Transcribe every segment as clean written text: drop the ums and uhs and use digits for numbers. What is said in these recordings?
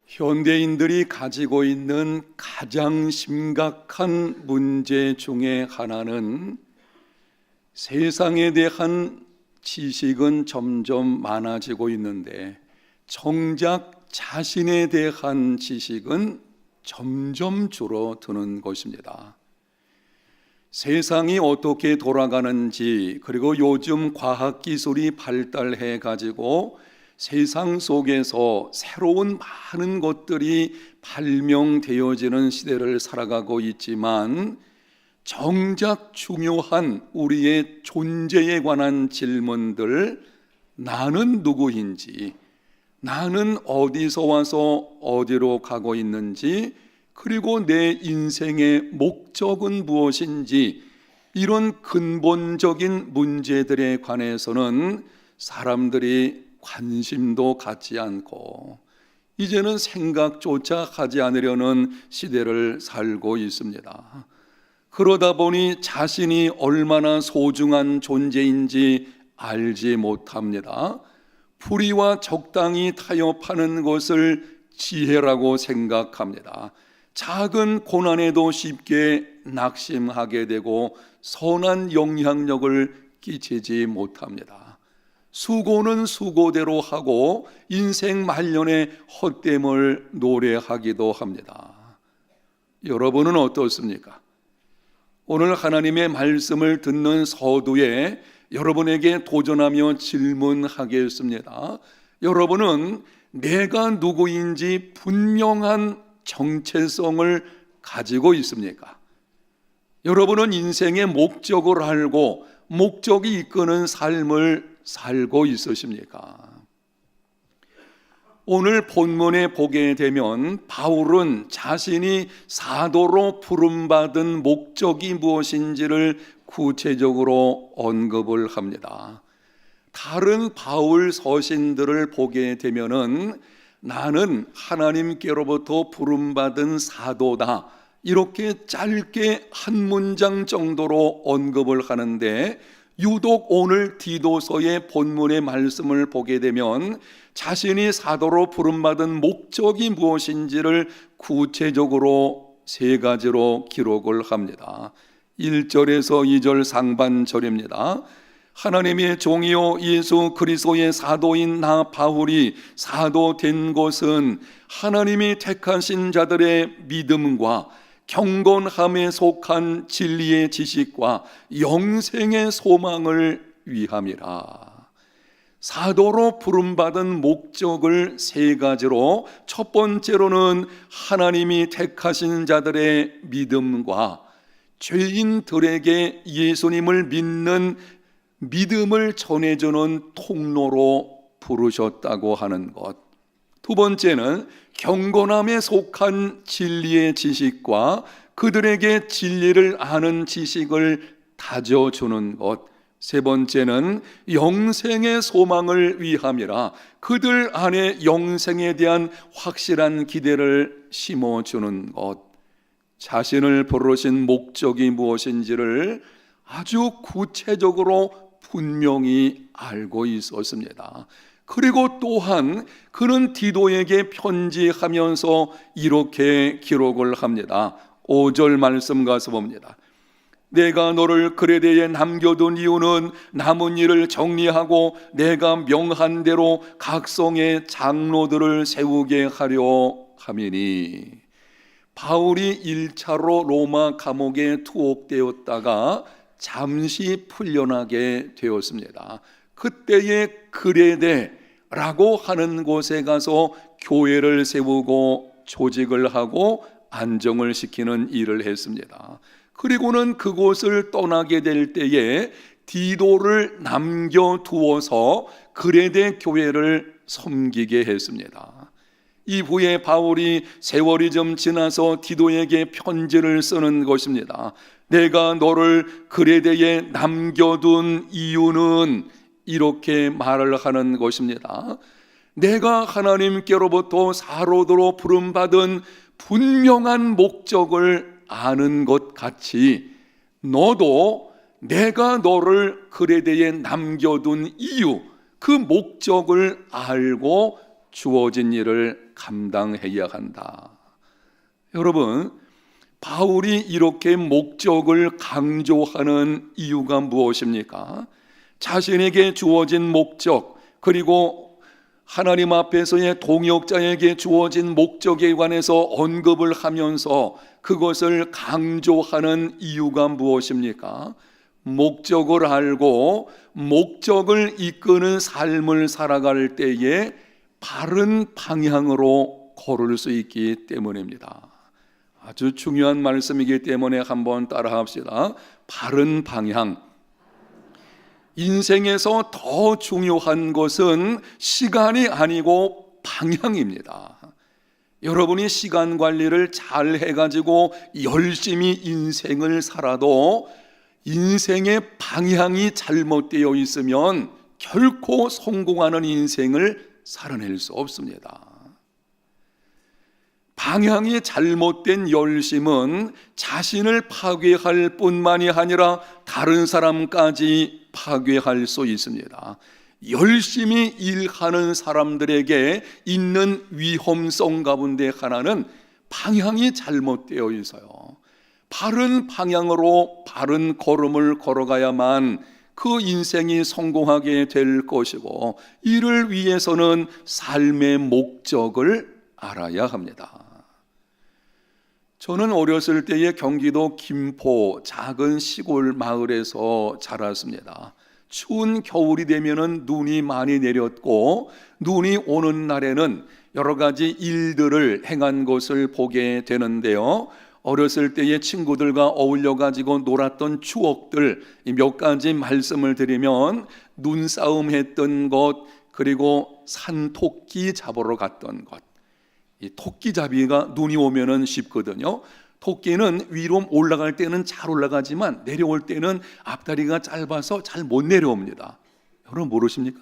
현대인들이 가지고 있는 가장 심각한 문제 중에 하나는 세상에 대한 지식은 점점 많아지고 있는데 정작 자신에 대한 지식은 점점 줄어드는 것입니다. 세상이 어떻게 돌아가는지, 그리고 요즘 과학기술이 발달해 가지고 세상 속에서 새로운 많은 것들이 발명되어지는 시대를 살아가고 있지만 정작 중요한 우리의 존재에 관한 질문들, 나는 누구인지, 나는 어디서 와서 어디로 가고 있는지, 그리고 내 인생의 목적은 무엇인지, 이런 근본적인 문제들에 관해서는 사람들이 관심도 갖지 않고 이제는 생각조차 하지 않으려는 시대를 살고 있습니다. 그러다 보니 자신이 얼마나 소중한 존재인지 알지 못합니다. 불의와 적당히 타협하는 것을 지혜라고 생각합니다. 작은 고난에도 쉽게 낙심하게 되고 선한 영향력을 끼치지 못합니다. 수고는 수고대로 하고 인생 말년에 헛됨을 노래하기도 합니다. 여러분은 어떻습니까? 오늘 하나님의 말씀을 듣는 서두에 여러분에게 도전하며 질문하겠습니다. 여러분은 내가 누구인지 분명한 정체성을 가지고 있습니까? 여러분은 인생의 목적을 알고 목적이 이끄는 삶을 살고 있으십니까? 오늘 본문에 보게 되면 바울은 자신이 사도로 부름받은 목적이 무엇인지를 구체적으로 언급을 합니다. 다른 바울 서신들을 보게 되면은 나는 하나님께로부터 부름받은 사도다, 이렇게 짧게 한 문장 정도로 언급을 하는데, 유독 오늘 디도서의 본문의 말씀을 보게 되면 자신이 사도로 부름받은 목적이 무엇인지를 구체적으로 세 가지로 기록을 합니다. 1절에서 2절 상반절입니다. 하나님의 종이요 예수 그리스도의 사도인 나 바울이 사도 된 것은 하나님이 택하신 자들의 믿음과 경건함에 속한 진리의 지식과 영생의 소망을 위함이라. 사도로 부름받은 목적을 세 가지로, 첫 번째로는 하나님이 택하신 자들의 믿음과 죄인들에게 예수님을 믿는 믿음을 전해주는 통로로 부르셨다고 하는 것, 두 번째는 경건함에 속한 진리의 지식과 그들에게 진리를 아는 지식을 다져주는 것, 세 번째는 영생의 소망을 위함이라 그들 안에 영생에 대한 확실한 기대를 심어주는 것, 자신을 부르신 목적이 무엇인지를 아주 구체적으로 분명히 알고 있었습니다. 그리고 또한 그는 디도에게 편지하면서 이렇게 기록을 합니다. 5절 말씀 가서 봅니다. 내가 너를 그레데에 남겨둔 이유는 남은 일을 정리하고 내가 명한 대로 각성의 장로들을 세우게 하려 함이니. 바울이 1차로 로마 감옥에 투옥되었다가 잠시 풀려나게 되었습니다. 그때에 그레데라고 하는 곳에 가서 교회를 세우고 조직을 하고 안정을 시키는 일을 했습니다. 그리고는 그곳을 떠나게 될 때에 디도를 남겨두어서 그레데 교회를 섬기게 했습니다. 이후에 바울이 세월이 좀 지나서 디도에게 편지를 쓰는 것입니다. 내가 너를 그레데에 남겨둔 이유는, 이렇게 말을 하는 것입니다. 내가 하나님께로부터 사도로 부름받은 분명한 목적을 아는 것 같이 너도 내가 너를 그레데에 남겨둔 이유, 그 목적을 알고 주어진 일을 감당해야 한다. 여러분, 바울이 이렇게 목적을 강조하는 이유가 무엇입니까? 자신에게 주어진 목적, 그리고 하나님 앞에서의 동역자에게 주어진 목적에 관해서 언급을 하면서 그것을 강조하는 이유가 무엇입니까? 목적을 알고 목적을 이끄는 삶을 살아갈 때에 바른 방향으로 걸을 수 있기 때문입니다. 아주 중요한 말씀이기 때문에 한번 따라합시다. 바른 방향. 인생에서 더 중요한 것은 시간이 아니고 방향입니다. 여러분이 시간 관리를 잘 해가지고 열심히 인생을 살아도 인생의 방향이 잘못되어 있으면 결코 성공하는 인생을 살아낼 수 없습니다. 방향이 잘못된 열심은 자신을 파괴할 뿐만이 아니라 다른 사람까지 파괴할 수 있습니다. 열심히 일하는 사람들에게 있는 위험성 가운데 하나는 방향이 잘못되어 있어요. 바른 방향으로 바른 걸음을 걸어가야만 그 인생이 성공하게 될 것이고, 이를 위해서는 삶의 목적을 알아야 합니다. 저는 어렸을 때에 경기도 김포 작은 시골 마을에서 자랐습니다. 추운 겨울이 되면은 눈이 많이 내렸고, 눈이 오는 날에는 여러 가지 일들을 행한 것을 보게 되는데요. 어렸을 때의 친구들과 어울려 가지고 놀았던 추억들 몇 가지 말씀을 드리면, 눈싸움 했던 것, 그리고 산토끼 잡으러 갔던 것. 이 토끼잡이가 눈이 오면은 쉽거든요. 토끼는 위로 올라갈 때는 잘 올라가지만 내려올 때는 앞다리가 짧아서 잘 못 내려옵니다. 여러분 모르십니까?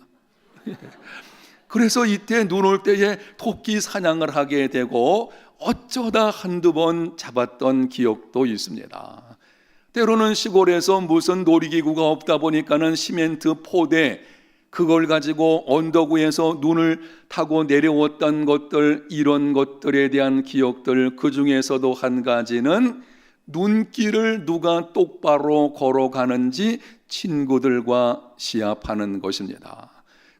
그래서 이때 눈 올 때에 토끼 사냥을 하게 되고 어쩌다 한두 번 잡았던 기억도 있습니다. 때로는 시골에서 무슨 놀이기구가 없다 보니까는 시멘트 포대, 그걸 가지고 언덕 위에서 눈을 타고 내려왔던 것들, 이런 것들에 대한 기억들, 그 중에서도 한 가지는 눈길을 누가 똑바로 걸어가는지 친구들과 시합하는 것입니다.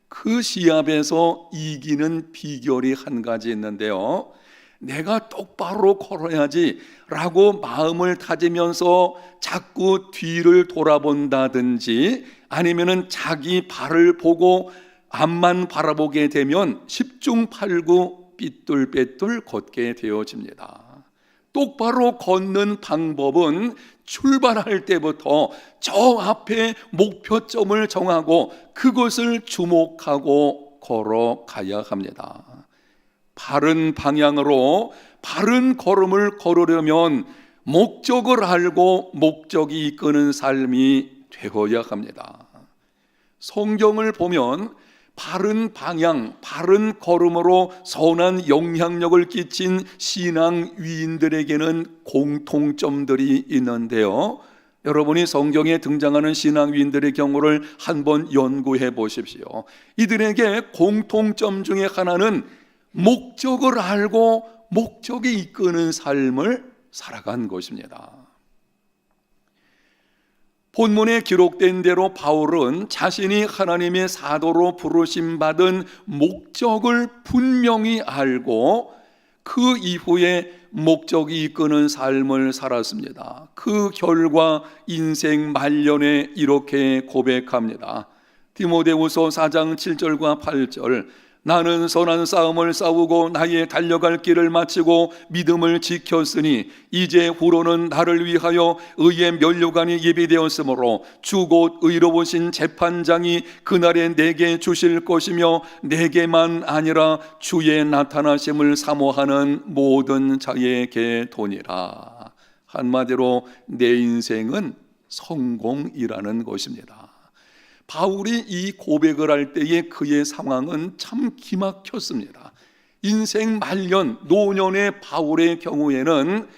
그 시합에서 이기는 비결이 한 가지 있는데요. 내가 똑바로 걸어야지 라고 마음을 다지면서 자꾸 뒤를 돌아본다든지, 아니면은 자기 발을 보고 앞만 바라보게 되면 10중 8구 삐뚤빼뚤 걷게 되어집니다. 똑바로 걷는 방법은 출발할 때부터 저 앞에 목표점을 정하고 그것을 주목하고 걸어가야 합니다. 바른 방향으로 바른 걸음을 걸으려면 목적을 알고 목적이 이끄는 삶이 되어야 합니다. 성경을 보면 바른 방향, 바른 걸음으로 선한 영향력을 끼친 신앙 위인들에게는 공통점들이 있는데요. 여러분이 성경에 등장하는 신앙 위인들의 경우를 한번 연구해 보십시오. 이들에게 공통점 중에 하나는 목적을 알고 목적이 이끄는 삶을 살아간 것입니다. 본문에 기록된 대로 바울은 자신이 하나님의 사도로 부르심 받은 목적을 분명히 알고 그 이후에 목적이 이끄는 삶을 살았습니다. 그 결과 인생 말년에 이렇게 고백합니다. 디모데후서 4장 7절과 8절, 나는 선한 싸움을 싸우고 나의 달려갈 길을 마치고 믿음을 지켰으니 이제 후로는 나를 위하여 의의 면류관이 예비되었으므로 주 곧 의로우신 재판장이 그날에 내게 주실 것이며 내게만 아니라 주의 나타나심을 사모하는 모든 자에게 도니라. 한마디로 내 인생은 성공이라는 것입니다. 바울이 이 고백을 할 때의 그의 상황은 참 기막혔습니다. 인생 말년, 노년의 바울의 경우에는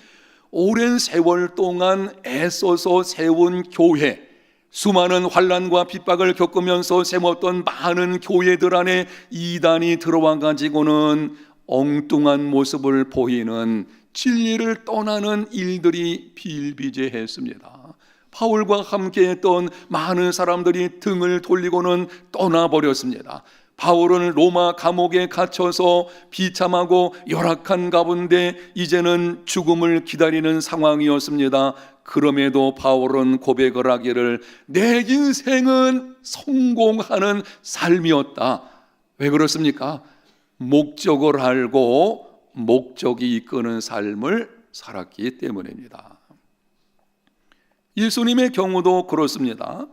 오랜 세월 동안 애써서 세운 교회, 수많은 환난과 핍박을 겪으면서 세웠던 많은 교회들 안에 이단이 들어와 가지고는 엉뚱한 모습을 보이는 진리를 떠나는 일들이 비일비재했습니다. 바울과 함께했던 많은 사람들이 등을 돌리고는 떠나버렸습니다. 바울은 로마 감옥에 갇혀서 비참하고 열악한 가운데 이제는 죽음을 기다리는 상황이었습니다. 그럼에도 바울은 고백을 하기를 내 인생은 성공하는 삶이었다. 왜 그렇습니까? 목적을 알고 목적이 이끄는 삶을 살았기 때문입니다. 예수님의 경우도 그렇습니다.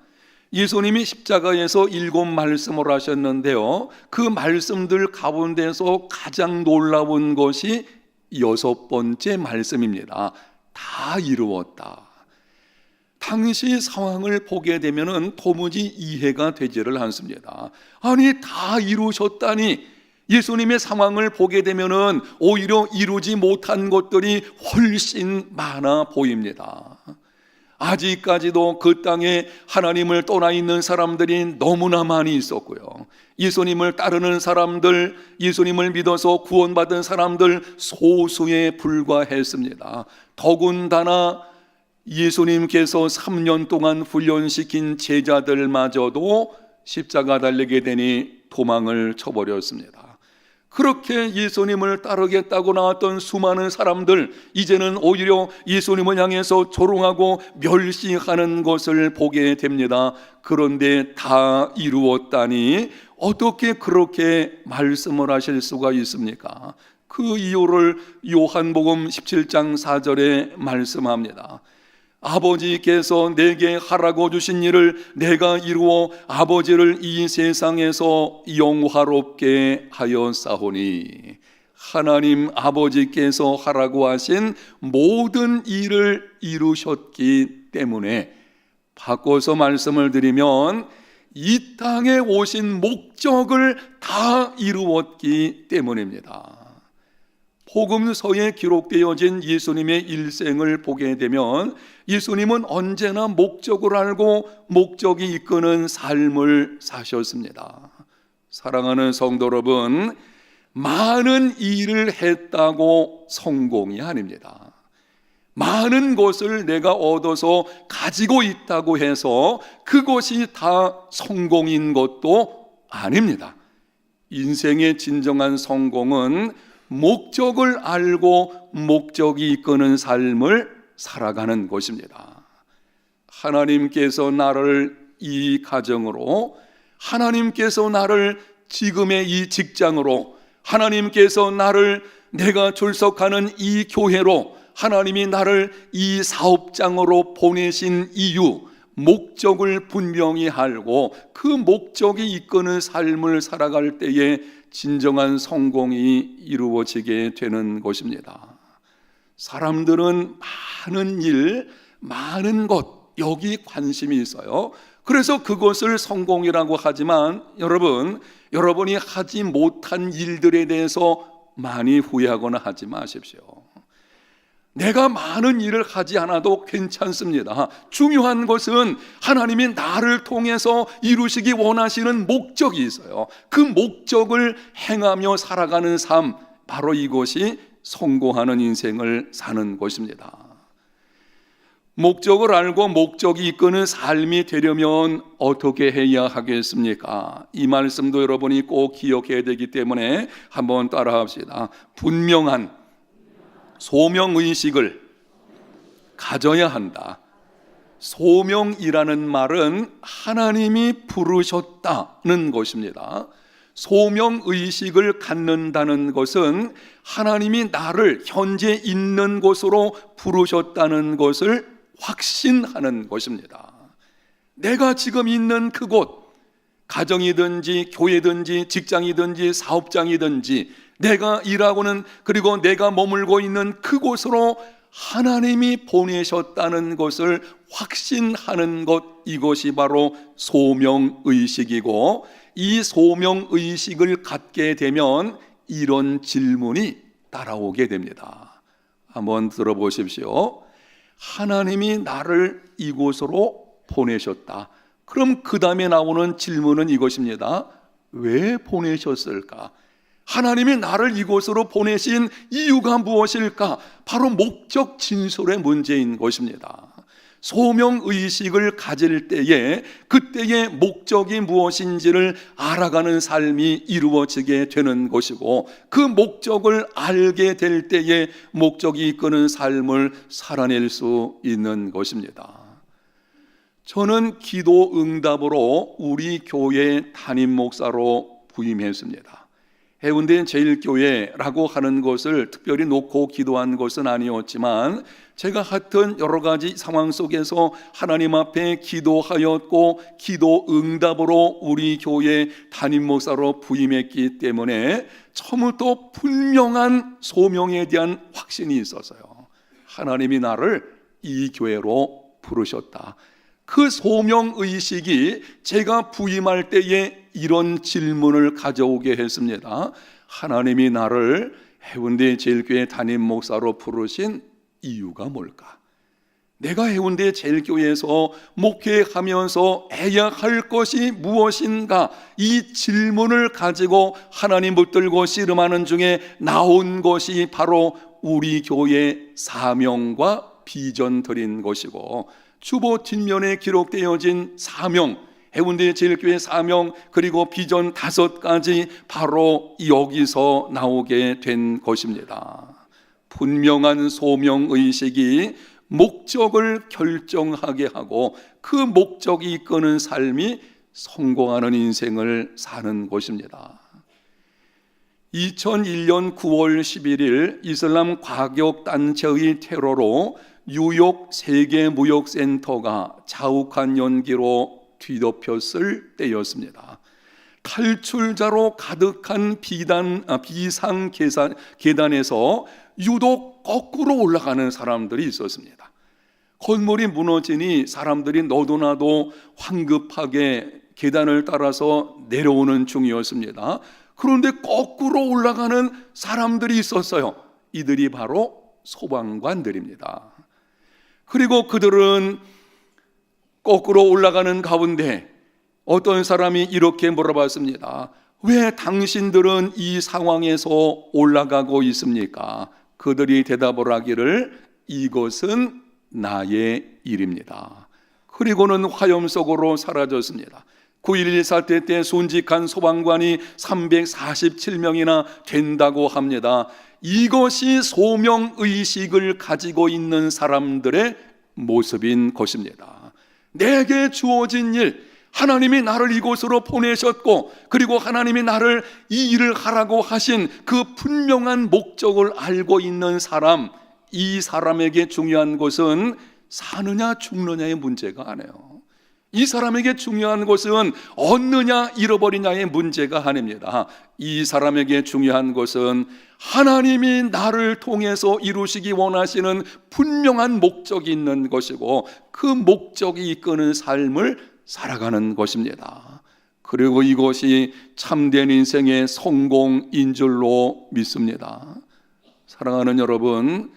예수님이 십자가에서 7 말씀을 하셨는데요, 그 말씀들 가운데서 가장 놀라운 것이 6번째 말씀입니다. 다 이루었다. 당시 상황을 보게 되면 도무지 이해가 되지를 않습니다. 아니, 다 이루셨다니. 예수님의 상황을 보게 되면 오히려 이루지 못한 것들이 훨씬 많아 보입니다. 아직까지도 그 땅에 하나님을 떠나 있는 사람들이 너무나 많이 있었고요, 예수님을 따르는 사람들, 예수님을 믿어서 구원받은 사람들 소수에 불과했습니다. 더군다나 예수님께서 3년 동안 훈련시킨 제자들마저도 십자가 달리게 되니 도망을 쳐버렸습니다. 그렇게 예수님을 따르겠다고 나왔던 수많은 사람들, 이제는 오히려 예수님을 향해서 조롱하고 멸시하는 것을 보게 됩니다. 그런데 다 이루었다니 어떻게 그렇게 말씀을 하실 수가 있습니까? 그 이유를 요한복음 17장 4절에 말씀합니다. 아버지께서 내게 하라고 주신 일을 내가 이루어 아버지를 이 세상에서 영화롭게 하였사오니, 하나님 아버지께서 하라고 하신 모든 일을 이루셨기 때문에, 바꿔서 말씀을 드리면 이 땅에 오신 목적을 다 이루었기 때문입니다. 복음서에 기록되어진 예수님의 일생을 보게 되면 예수님은 언제나 목적을 알고 목적이 이끄는 삶을 사셨습니다. 사랑하는 성도 여러분, 많은 일을 했다고 성공이 아닙니다. 많은 것을 내가 얻어서 가지고 있다고 해서 그것이 다 성공인 것도 아닙니다. 인생의 진정한 성공은 목적을 알고 목적이 이끄는 삶을 살아가는 것입니다. 하나님께서 나를 이 가정으로, 하나님께서 나를 지금의 이 직장으로, 하나님께서 나를 내가 출석하는 이 교회로, 하나님이 나를 이 사업장으로 보내신 이유, 목적을 분명히 알고 그 목적이 이끄는 삶을 살아갈 때에 진정한 성공이 이루어지게 되는 것입니다. 사람들은 많은 일, 많은 것, 여기 관심이 있어요. 그래서 그것을 성공이라고 하지만 여러분이 하지 못한 일들에 대해서 많이 후회하거나 하지 마십시오. 내가 많은 일을 하지 않아도 괜찮습니다. 중요한 것은 하나님이 나를 통해서 이루시기 원하시는 목적이 있어요. 그 목적을 행하며 살아가는 삶, 바로 이것이 성공하는 인생을 사는 것입니다. 목적을 알고 목적이 이끄는 삶이 되려면 어떻게 해야 하겠습니까? 이 말씀도 여러분이 꼭 기억해야 되기 때문에 한번 따라합시다. 분명한 소명의식을 가져야 한다. 소명이라는 말은 하나님이 부르셨다는 것입니다. 소명의식을 갖는다는 것은 하나님이 나를 현재 있는 곳으로 부르셨다는 것을 확신하는 것입니다. 내가 지금 있는 그곳, 가정이든지 교회든지 직장이든지 사업장이든지 내가 일하고는, 그리고 내가 머물고 있는 그곳으로 하나님이 보내셨다는 것을 확신하는 것, 이것이 바로 소명의식이고, 이 소명의식을 갖게 되면 이런 질문이 따라오게 됩니다. 한번 들어보십시오. 하나님이 나를 이곳으로 보내셨다. 그럼 그 다음에 나오는 질문은 이것입니다. 왜 보내셨을까? 하나님이 나를 이곳으로 보내신 이유가 무엇일까? 바로 목적 진솔의 문제인 것입니다. 소명의식을 가질 때에 그때의 목적이 무엇인지를 알아가는 삶이 이루어지게 되는 것이고, 그 목적을 알게 될 때에 목적이 이끄는 삶을 살아낼 수 있는 것입니다. 저는 기도 응답으로 우리 교회 담임 목사로 부임했습니다. 해운대 제일교회라고 하는 것을 특별히 놓고 기도한 것은 아니었지만, 제가 하여튼 여러 가지 상황 속에서 하나님 앞에 기도하였고 기도 응답으로 우리 교회 담임 목사로 부임했기 때문에 처음부터 분명한 소명에 대한 확신이 있어서요. 하나님이 나를 이 교회로 부르셨다. 그 소명의식이 제가 부임할 때에 이런 질문을 가져오게 했습니다. 하나님이 나를 해운대 제일교회 담임 목사로 부르신 이유가 뭘까? 내가 해운대 제일교회에서 목회하면서 해야 할 것이 무엇인가? 이 질문을 가지고 하나님 붙들고 씨름하는 중에 나온 것이 바로 우리 교회 사명과 비전들인 것이고, 주보 뒷면에 기록되어진 사명, 해운대 제일교회 사명, 그리고 비전 5가지 바로 여기서 나오게 된 것입니다. 분명한 소명의식이 목적을 결정하게 하고 그 목적이 이끄는 삶이 성공하는 인생을 사는 것입니다. 2001년 9월 11일 이슬람 과격단체의 테러로 뉴욕 세계무역센터가 자욱한 연기로 뒤덮였을 때였습니다. 탈출자로 가득한 비상 계단에서 유독 거꾸로 올라가는 사람들이 있었습니다. 건물이 무너지니 사람들이 너도나도 황급하게 계단을 따라서 내려오는 중이었습니다. 그런데 거꾸로 올라가는 사람들이 있었어요. 이들이 바로 소방관들입니다. 그리고 그들은 거꾸로 올라가는 가운데 어떤 사람이 이렇게 물어봤습니다. 왜 당신들은 이 상황에서 올라가고 있습니까? 그들이 대답을 하기를 이것은 나의 일입니다. 그리고는 화염 속으로 사라졌습니다. 9.11 사태 때 순직한 소방관이 347명이나 된다고 합니다. 이것이 소명의식을 가지고 있는 사람들의 모습인 것입니다. 내게 주어진 일, 하나님이 나를 이곳으로 보내셨고 그리고 하나님이 나를 이 일을 하라고 하신 그 분명한 목적을 알고 있는 사람, 이 사람에게 중요한 것은 사느냐 죽느냐의 문제가 아니에요. 이 사람에게 중요한 것은 얻느냐 잃어버리냐의 문제가 아닙니다. 이 사람에게 중요한 것은 하나님이 나를 통해서 이루시기 원하시는 분명한 목적이 있는 것이고 그 목적이 이끄는 삶을 살아가는 것입니다. 그리고 이것이 참된 인생의 성공인 줄로 믿습니다. 사랑하는 여러분,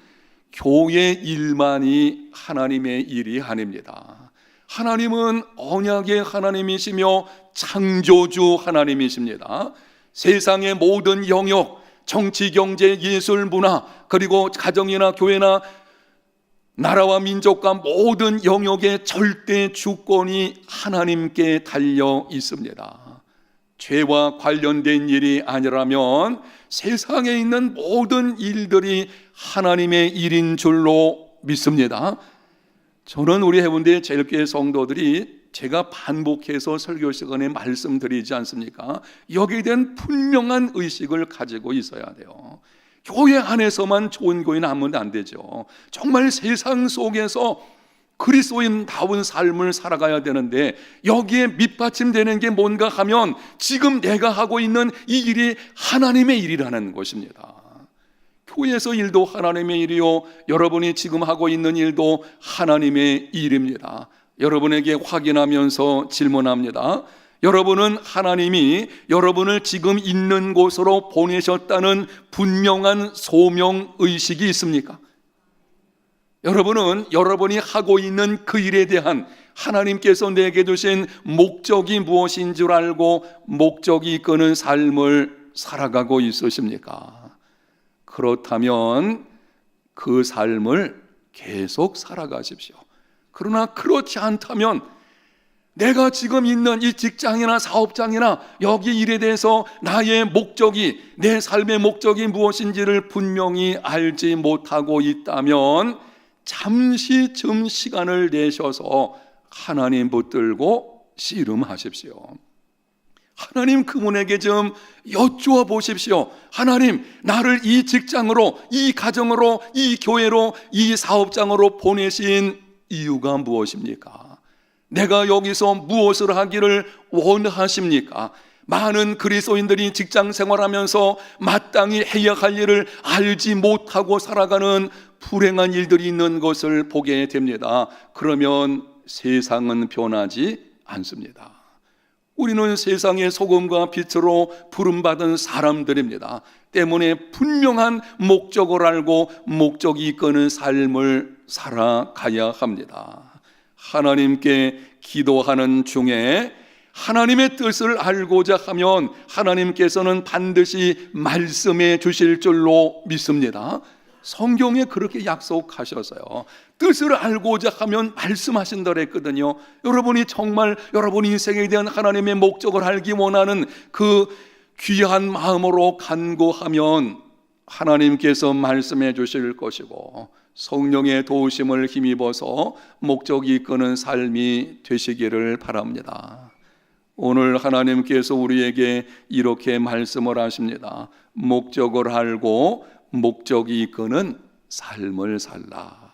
교회 일만이 하나님의 일이 아닙니다. 하나님은 언약의 하나님이시며 창조주 하나님이십니다. 세상의 모든 영역, 정치, 경제, 예술, 문화, 그리고 가정이나 교회나 나라와 민족과 모든 영역의 절대 주권이 하나님께 달려 있습니다. 죄와 관련된 일이 아니라면 세상에 있는 모든 일들이 하나님의 일인 줄로 믿습니다. 저는 우리 해운대 제일교회 성도들이 제가 반복해서 설교 시간에 말씀드리지 않습니까? 여기에 대한 분명한 의식을 가지고 있어야 돼요. 교회 안에서만 좋은 교회는 하면 안 되죠. 정말 세상 속에서 그리스도인다운 삶을 살아가야 되는데 여기에 밑받침되는 게 뭔가 하면 지금 내가 하고 있는 이 일이 하나님의 일이라는 것입니다. 교회에서 일도 하나님의 일이요, 여러분이 지금 하고 있는 일도 하나님의 일입니다. 여러분에게 확인하면서 질문합니다. 여러분은 하나님이 여러분을 지금 있는 곳으로 보내셨다는 분명한 소명의식이 있습니까? 여러분은 여러분이 하고 있는 그 일에 대한 하나님께서 내게 주신 목적이 무엇인 줄 알고 목적이 이끄는 삶을 살아가고 있으십니까? 그렇다면 그 삶을 계속 살아가십시오. 그러나 그렇지 않다면 내가 지금 있는 이 직장이나 사업장이나 여기 일에 대해서 나의 목적이, 내 삶의 목적이 무엇인지를 분명히 알지 못하고 있다면 잠시 좀 시간을 내셔서 하나님 붙들고 씨름하십시오. 하나님 그분에게 좀 여쭈어 보십시오. 하나님, 나를 이 직장으로, 이 가정으로, 이 교회로, 이 사업장으로 보내신 이유가 무엇입니까? 내가 여기서 무엇을 하기를 원하십니까? 많은 그리스도인들이 직장 생활하면서 마땅히 해야 할 일을 알지 못하고 살아가는 불행한 일들이 있는 것을 보게 됩니다. 그러면 세상은 변하지 않습니다. 우리는 세상의 소금과 빛으로 부름받은 사람들입니다. 때문에 분명한 목적을 알고 목적이 이끄는 삶을 살아가야 합니다. 하나님께 기도하는 중에 하나님의 뜻을 알고자 하면 하나님께서는 반드시 말씀해 주실 줄로 믿습니다. 성경에 그렇게 약속하셨어요. 뜻을 알고자 하면 말씀하신다 그랬거든요. 여러분이 정말 여러분 인생에 대한 하나님의 목적을 알기 원하는 그 귀한 마음으로 간구하면 하나님께서 말씀해 주실 것이고 성령의 도우심을 힘입어서 목적이 이끄는 삶이 되시기를 바랍니다. 오늘 하나님께서 우리에게 이렇게 말씀을 하십니다. 목적을 알고 목적이 이끄는 삶을 살라.